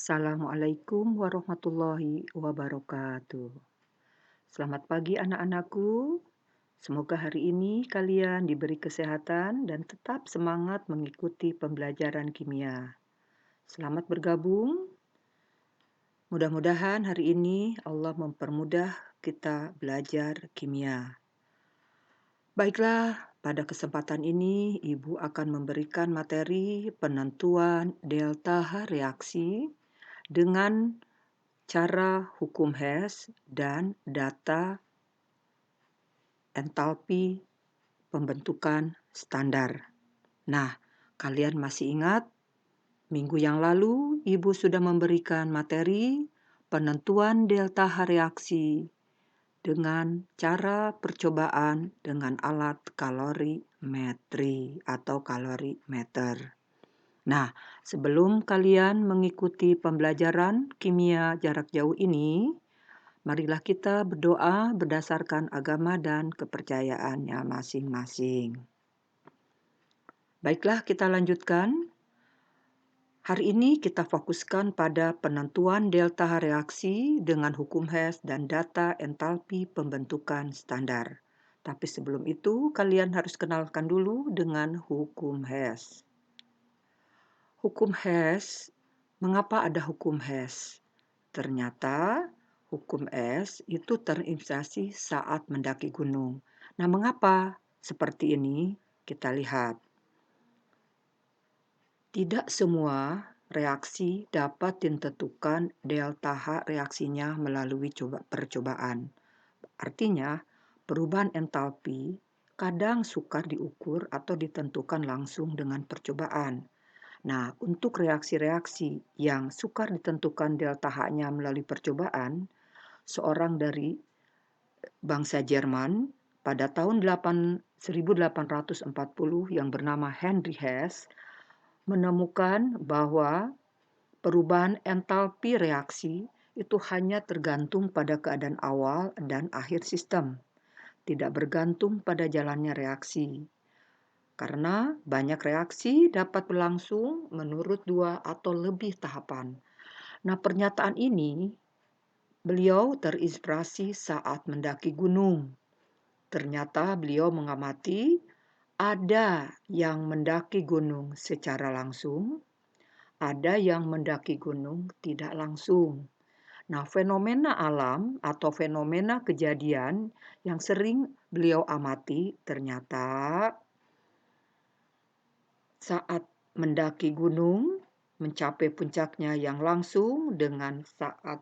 Assalamualaikum warahmatullahi wabarakatuh. Selamat pagi anak-anakku. Semoga hari ini kalian diberi kesehatan dan tetap semangat mengikuti pembelajaran kimia. Selamat bergabung. Mudah-mudahan hari ini Allah mempermudah kita belajar kimia. Baiklah, pada kesempatan ini Ibu akan memberikan materi penentuan delta H reaksi dengan cara hukum Hess dan data entalpi pembentukan standar. Nah, kalian masih ingat minggu yang lalu Ibu sudah memberikan materi penentuan delta H reaksi dengan cara percobaan dengan alat kalorimetri atau kalorimeter. Nah, sebelum kalian mengikuti pembelajaran kimia jarak jauh ini, marilah kita berdoa berdasarkan agama dan kepercayaannya masing-masing. Baiklah, kita lanjutkan. Hari ini kita fokuskan pada penentuan delta H reaksi dengan hukum Hess dan data entalpi pembentukan standar. Tapi sebelum itu, kalian harus kenalkan dulu dengan hukum Hess. Hukum Hess, mengapa ada hukum Hess? Ternyata hukum Hess itu terinspirasi saat mendaki gunung. Nah, mengapa seperti ini? Kita lihat. Tidak semua reaksi dapat ditentukan delta H reaksinya melalui percobaan. Artinya, perubahan entalpi kadang sukar diukur atau ditentukan langsung dengan percobaan. Nah, untuk reaksi-reaksi yang sukar ditentukan delta H-nya melalui percobaan, seorang dari bangsa Jerman pada tahun 1840 yang bernama Henry Hess menemukan bahwa perubahan entalpi reaksi itu hanya tergantung pada keadaan awal dan akhir sistem, tidak bergantung pada jalannya reaksi. Karena banyak reaksi dapat berlangsung menurut 2 atau lebih tahapan. Nah, pernyataan ini beliau terinspirasi saat mendaki gunung. Ternyata beliau mengamati ada yang mendaki gunung secara langsung, ada yang mendaki gunung tidak langsung. Nah, fenomena alam atau fenomena kejadian yang sering beliau amati ternyata saat mendaki gunung, mencapai puncaknya yang langsung dengan saat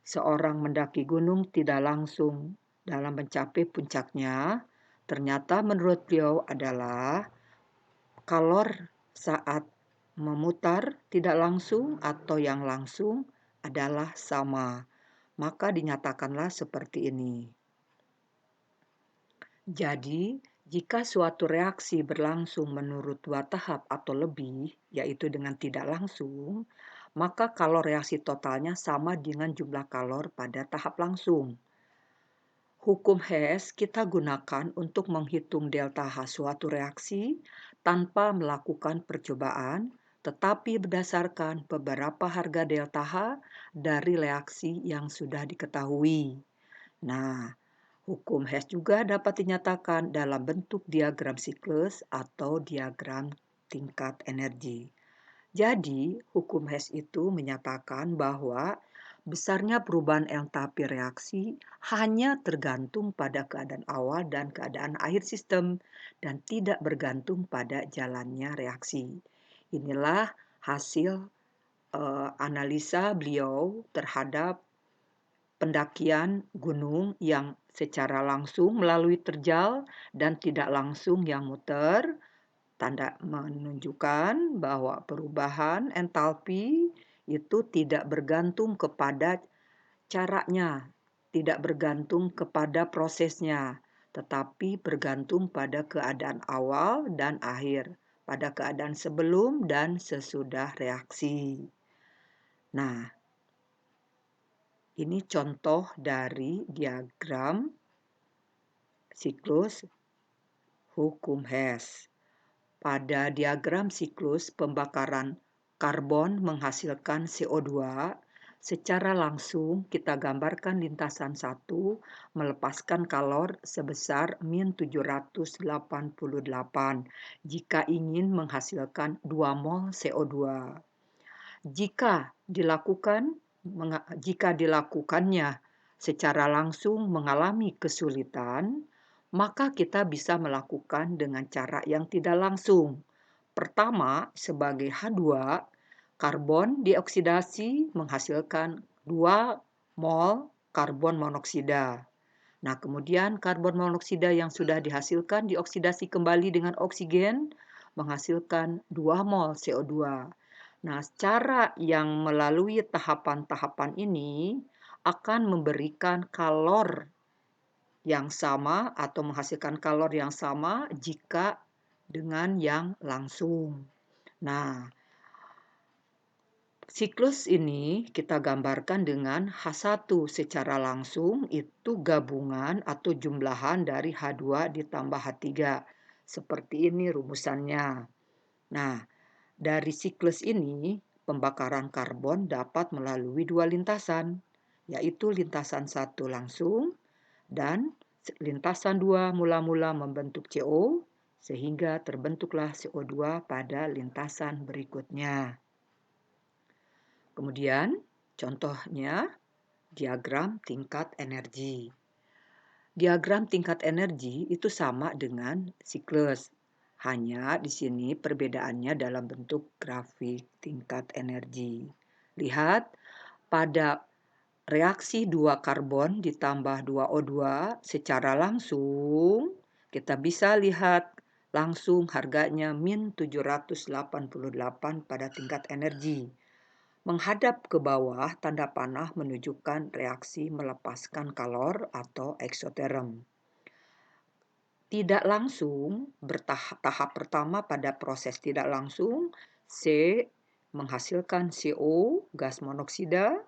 seorang mendaki gunung tidak langsung dalam mencapai puncaknya, ternyata menurut beliau adalah kalor saat memutar tidak langsung atau yang langsung adalah sama. Maka dinyatakanlah seperti ini. Jadi, jika suatu reaksi berlangsung menurut 2 tahap atau lebih, yaitu dengan tidak langsung, maka kalor reaksi totalnya sama dengan jumlah kalor pada tahap langsung. Hukum Hess kita gunakan untuk menghitung delta H suatu reaksi tanpa melakukan percobaan, tetapi berdasarkan beberapa harga delta H dari reaksi yang sudah diketahui. Nah, hukum Hess juga dapat dinyatakan dalam bentuk diagram siklus atau diagram tingkat energi. Jadi, hukum Hess itu menyatakan bahwa besarnya perubahan entalpi reaksi hanya tergantung pada keadaan awal dan keadaan akhir sistem dan tidak bergantung pada jalannya reaksi. Inilah hasil analisa beliau terhadap pendakian gunung yang secara langsung melalui terjal dan tidak langsung yang muter, tanda menunjukkan bahwa perubahan entalpi itu tidak bergantung kepada caranya, tidak bergantung kepada prosesnya, tetapi bergantung pada keadaan awal dan akhir, pada keadaan sebelum dan sesudah reaksi. Nah, ini contoh dari diagram siklus hukum Hess. Pada diagram siklus pembakaran karbon menghasilkan CO2, secara langsung kita gambarkan lintasan 1 melepaskan kalor sebesar min 788 jika ingin menghasilkan 2 mol CO2. Jika dilakukannya secara langsung mengalami kesulitan, maka kita bisa melakukan dengan cara yang tidak langsung. Pertama, sebagai H2, karbon dioksidasi menghasilkan 2 mol karbon monoksida. Nah, kemudian karbon monoksida yang sudah dihasilkan dioksidasi kembali dengan oksigen menghasilkan 2 mol CO2. Nah, cara yang melalui tahapan-tahapan ini akan memberikan kalor yang sama atau menghasilkan kalor yang sama jika dengan yang langsung. Nah, siklus ini kita gambarkan dengan H1 secara langsung itu gabungan atau jumlahan dari H2 ditambah H3. Seperti ini rumusannya. Nah, dari siklus ini pembakaran karbon dapat melalui 2 lintasan, yaitu lintasan 1 langsung dan lintasan 2 mula-mula membentuk CO sehingga terbentuklah CO2 pada lintasan berikutnya. Kemudian, contohnya diagram tingkat energi. Diagram tingkat energi itu sama dengan siklus. Hanya di sini perbedaannya dalam bentuk grafik tingkat energi. Lihat, pada reaksi 2 karbon ditambah 2 O2 secara langsung, kita bisa lihat langsung harganya min 788 pada tingkat energi. Menghadap ke bawah, tanda panah menunjukkan reaksi melepaskan kalor atau eksoterm. Tidak langsung, tahap pertama pada proses tidak langsung, C menghasilkan CO, gas monoksida,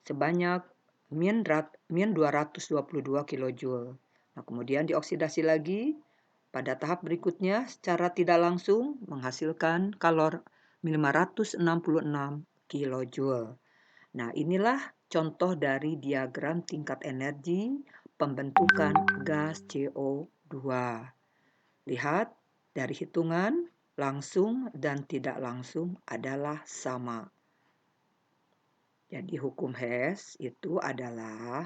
sebanyak min 222 kJ. Nah, kemudian dioksidasi lagi, pada tahap berikutnya secara tidak langsung menghasilkan kalor 566 kJ. Nah, inilah contoh dari diagram tingkat energi pembentukan gas CO2. Lihat, dari hitungan langsung dan tidak langsung adalah sama. Jadi hukum Hess itu adalah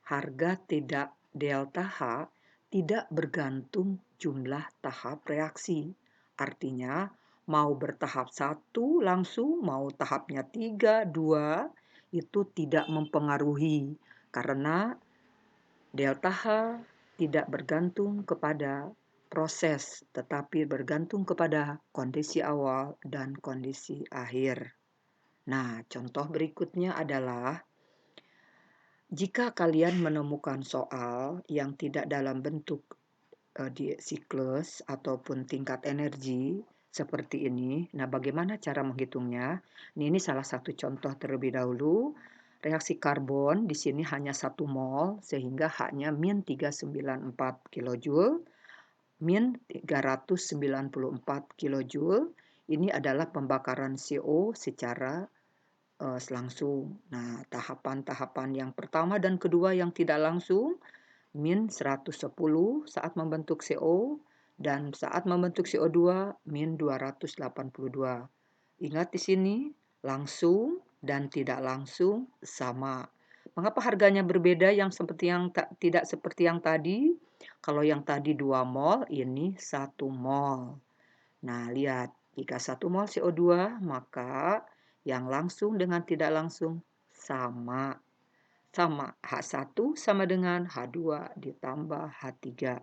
harga tidak delta H tidak bergantung jumlah tahap reaksi. Artinya, mau bertahap 1 langsung, mau tahapnya 3, 2, itu tidak mempengaruhi. Karena delta H tidak bergantung kepada proses, tetapi bergantung kepada kondisi awal dan kondisi akhir. Nah, contoh berikutnya adalah jika kalian menemukan soal yang tidak dalam bentuk di siklus ataupun tingkat energi seperti ini, nah bagaimana cara menghitungnya? Ini salah satu contoh terlebih dahulu. Reaksi karbon di sini hanya 1 mol sehingga H-nya min 394 kJ, min 394 kJ. Ini adalah pembakaran CO secara langsung. Nah, tahapan-tahapan yang pertama dan kedua yang tidak langsung, min 110 saat membentuk CO, dan saat membentuk CO2, min 282. Ingat di sini, langsung dan tidak langsung sama. Mengapa harganya berbeda tidak seperti yang tadi? Kalau yang tadi 2 mol, ini 1 mol. Nah, lihat, jika 1 mol CO2, maka yang langsung dengan tidak langsung sama. Sama, H1 sama dengan H2 ditambah H3.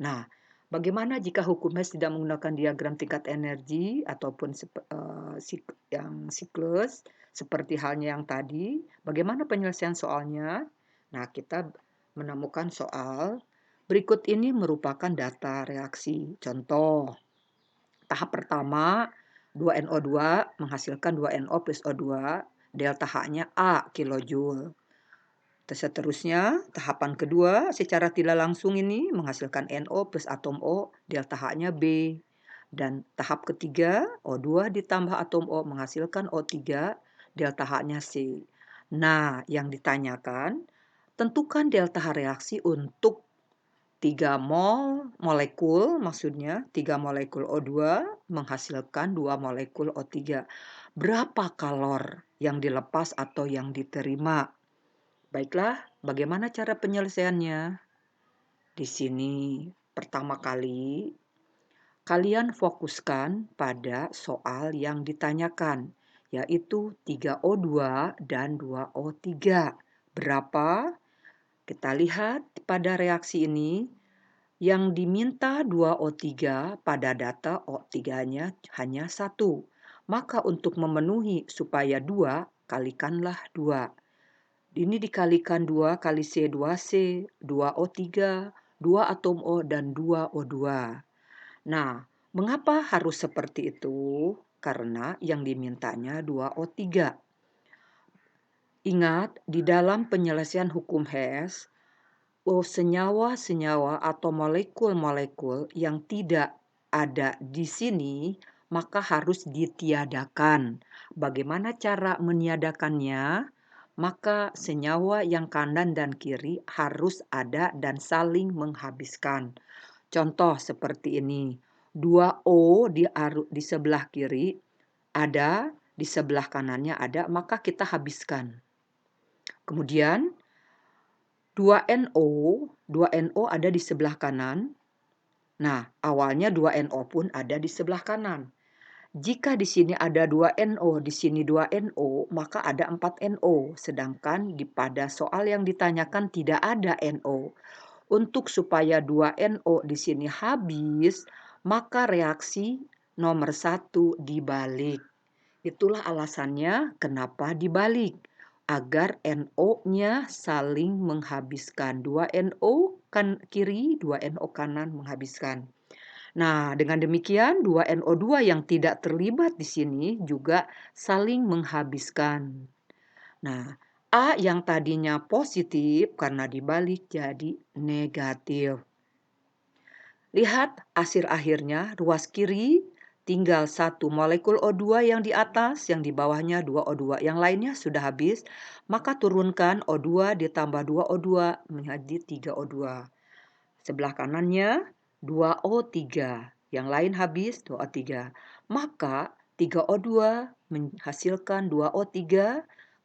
Nah, bagaimana jika hukum Hess tidak menggunakan diagram tingkat energi ataupun yang siklus, seperti halnya yang tadi? Bagaimana penyelesaian soalnya? Nah, kita menemukan soal. Berikut ini merupakan data reaksi. Contoh, tahap pertama, 2NO2 menghasilkan 2NO plus O2, delta H-nya A kilojoule. Seterusnya, tahapan kedua secara tidak langsung ini menghasilkan NO plus atom O, delta H-nya B. Dan tahap ketiga, O2 ditambah atom O menghasilkan O3, delta H-nya C. Nah, yang ditanyakan, tentukan delta H reaksi untuk 3 molekul, maksudnya 3 molekul O2 menghasilkan 2 molekul O3. Berapa kalor yang dilepas atau yang diterima? Baiklah, bagaimana cara penyelesaiannya? Di sini, pertama kali, kalian fokuskan pada soal yang ditanyakan, yaitu 3O2 dan 2O3. Berapa? Kita lihat pada reaksi ini, yang diminta 2O3 pada data O3-nya hanya 1. Maka untuk memenuhi supaya 2, kalikanlah 2. Ini dikalikan 2 kali C2C, 2O3, 2 atom O, dan 2O2. Nah, mengapa harus seperti itu? Karena yang dimintanya 2O3. Ingat, di dalam penyelesaian hukum Hess, senyawa-senyawa atau molekul-molekul yang tidak ada di sini, maka harus ditiadakan. Bagaimana cara meniadakannya? Maka senyawa yang kanan dan kiri harus ada dan saling menghabiskan. Contoh seperti ini, 2O di sebelah kiri ada, di sebelah kanannya ada, maka kita habiskan. Kemudian 2NO ada di sebelah kanan. Nah, awalnya 2NO pun ada di sebelah kanan. Jika di sini ada 2NO, di sini 2NO, maka ada 4NO. Sedangkan pada soal yang ditanyakan tidak ada NO. Untuk supaya 2NO di sini habis, maka reaksi nomor 1 dibalik. Itulah alasannya kenapa dibalik. Agar NO-nya saling menghabiskan. 2NO kan kiri, 2NO kanan menghabiskan. Nah, dengan demikian 2NO2 yang tidak terlibat di sini juga saling menghabiskan. Nah, A yang tadinya positif karena dibalik jadi negatif. Lihat hasil akhirnya, ruas kiri tinggal 1 molekul O2 yang di atas, yang di bawahnya 2O2. Yang lainnya sudah habis, maka turunkan O2 ditambah 2O2 menjadi 3O2. Sebelah kanannya 2O3, yang lain habis 2O3. Maka 3O2 menghasilkan 2O3,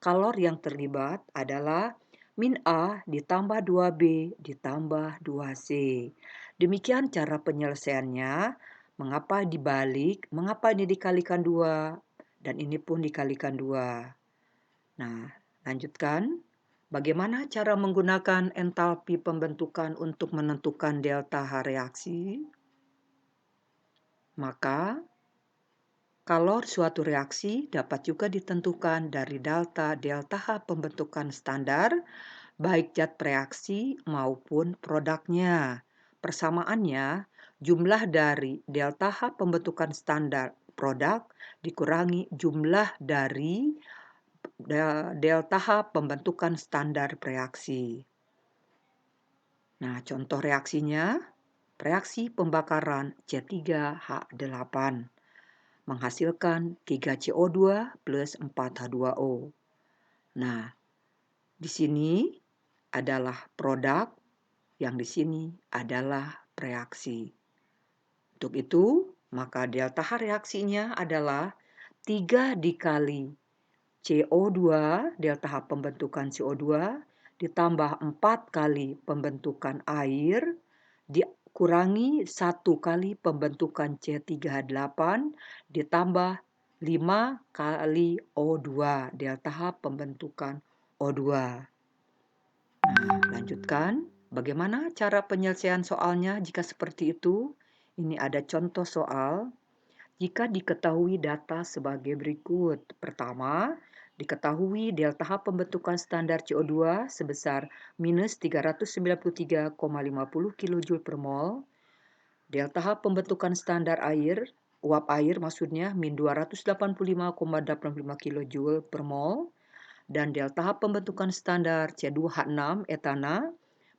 kalor yang terlibat adalah min A ditambah 2B ditambah 2C. Demikian cara penyelesaiannya. Mengapa dibalik? Mengapa ini dikalikan 2? Dan ini pun dikalikan 2. Nah, lanjutkan. Bagaimana cara menggunakan entalpi pembentukan untuk menentukan delta H reaksi? Maka, kalor suatu reaksi dapat juga ditentukan dari delta H pembentukan standar, baik zat reaksi maupun produknya. Persamaannya, jumlah dari delta H pembentukan standar produk dikurangi jumlah dari delta H pembentukan standar reaksi. Nah, contoh reaksinya, reaksi pembakaran C3H8 menghasilkan 3CO2 plus 4H2O. Nah, di sini adalah produk, yang di sini adalah reaksi. Untuk itu, maka delta H reaksinya adalah 3 dikali CO2, delta H pembentukan CO2, ditambah 4 kali pembentukan air, dikurangi 1 kali pembentukan C3H8, ditambah 5 kali O2, delta H pembentukan O2. Nah, lanjutkan. Bagaimana cara penyelesaian soalnya jika seperti itu? Ini ada contoh soal. Jika diketahui data sebagai berikut. Pertama, diketahui delta H pembentukan standar CO2 sebesar minus 393,50 kJ per mol. Delta H pembentukan standar air, uap air maksudnya, min 285,85 kJ per mol. Dan delta H pembentukan standar C2H6 etana,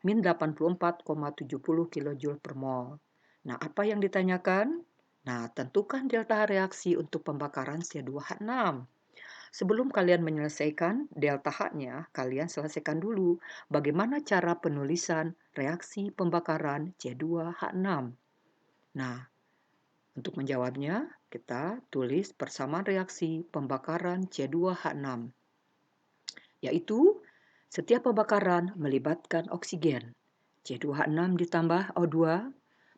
min 84,70 kJ per mol. Nah, apa yang ditanyakan? Nah, tentukan delta reaksi untuk pembakaran C2H6. Sebelum kalian menyelesaikan delta H-nya, kalian selesaikan dulu bagaimana cara penulisan reaksi pembakaran C2H6. Nah, untuk menjawabnya, kita tulis persamaan reaksi pembakaran C2H6, yaitu setiap pembakaran melibatkan oksigen. C2H6 ditambah O2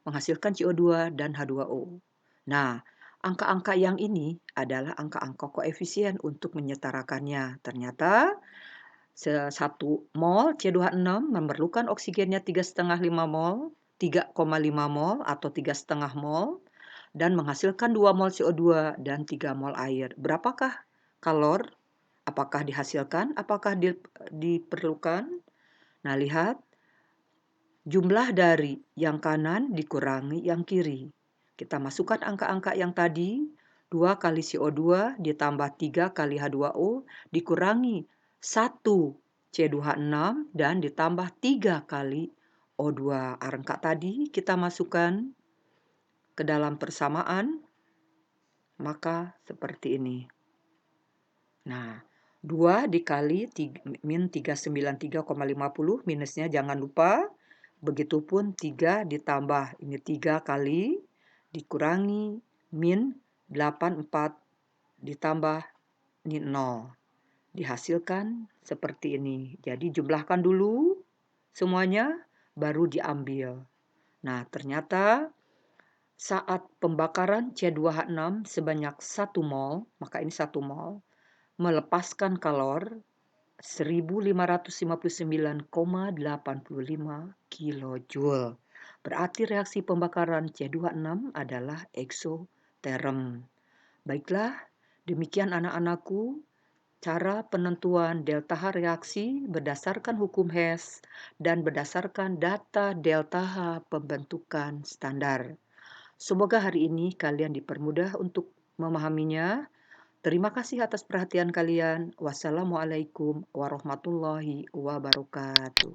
menghasilkan CO2 dan H2O. Nah, angka-angka yang ini adalah angka-angka koefisien untuk menyetarakannya. Ternyata 1 mol C2H6 memerlukan oksigennya 3,5 mol, 3,5 mol atau 3,5 mol, dan menghasilkan 2 mol CO2 dan 3 mol air. Berapakah kalor? Apakah dihasilkan? Apakah diperlukan? Nah, lihat. Jumlah dari yang kanan dikurangi yang kiri. Kita masukkan angka-angka yang tadi, 2 kali CO2 ditambah 3 kali H2O dikurangi 1 C2H6 dan ditambah 3 kali O2. Angka tadi kita masukkan ke dalam persamaan, maka seperti ini. Nah, 2 dikali min 393,50 minusnya jangan lupa. Begitupun 3 ditambah ini 3 kali dikurangi min 84 ditambah ini 0. Dihasilkan seperti ini. Jadi jumlahkan dulu semuanya baru diambil. Nah, ternyata saat pembakaran C2H6 sebanyak 1 mol, maka ini 1 mol, melepaskan kalor 1559,85 kilojoule. Berarti reaksi pembakaran C2H6 adalah eksoterm. Baiklah, demikian anak-anakku cara penentuan delta H reaksi berdasarkan hukum Hess dan berdasarkan data delta H pembentukan standar. Semoga hari ini kalian dipermudah untuk memahaminya. Terima kasih atas perhatian kalian. Wassalamualaikum warahmatullahi wabarakatuh.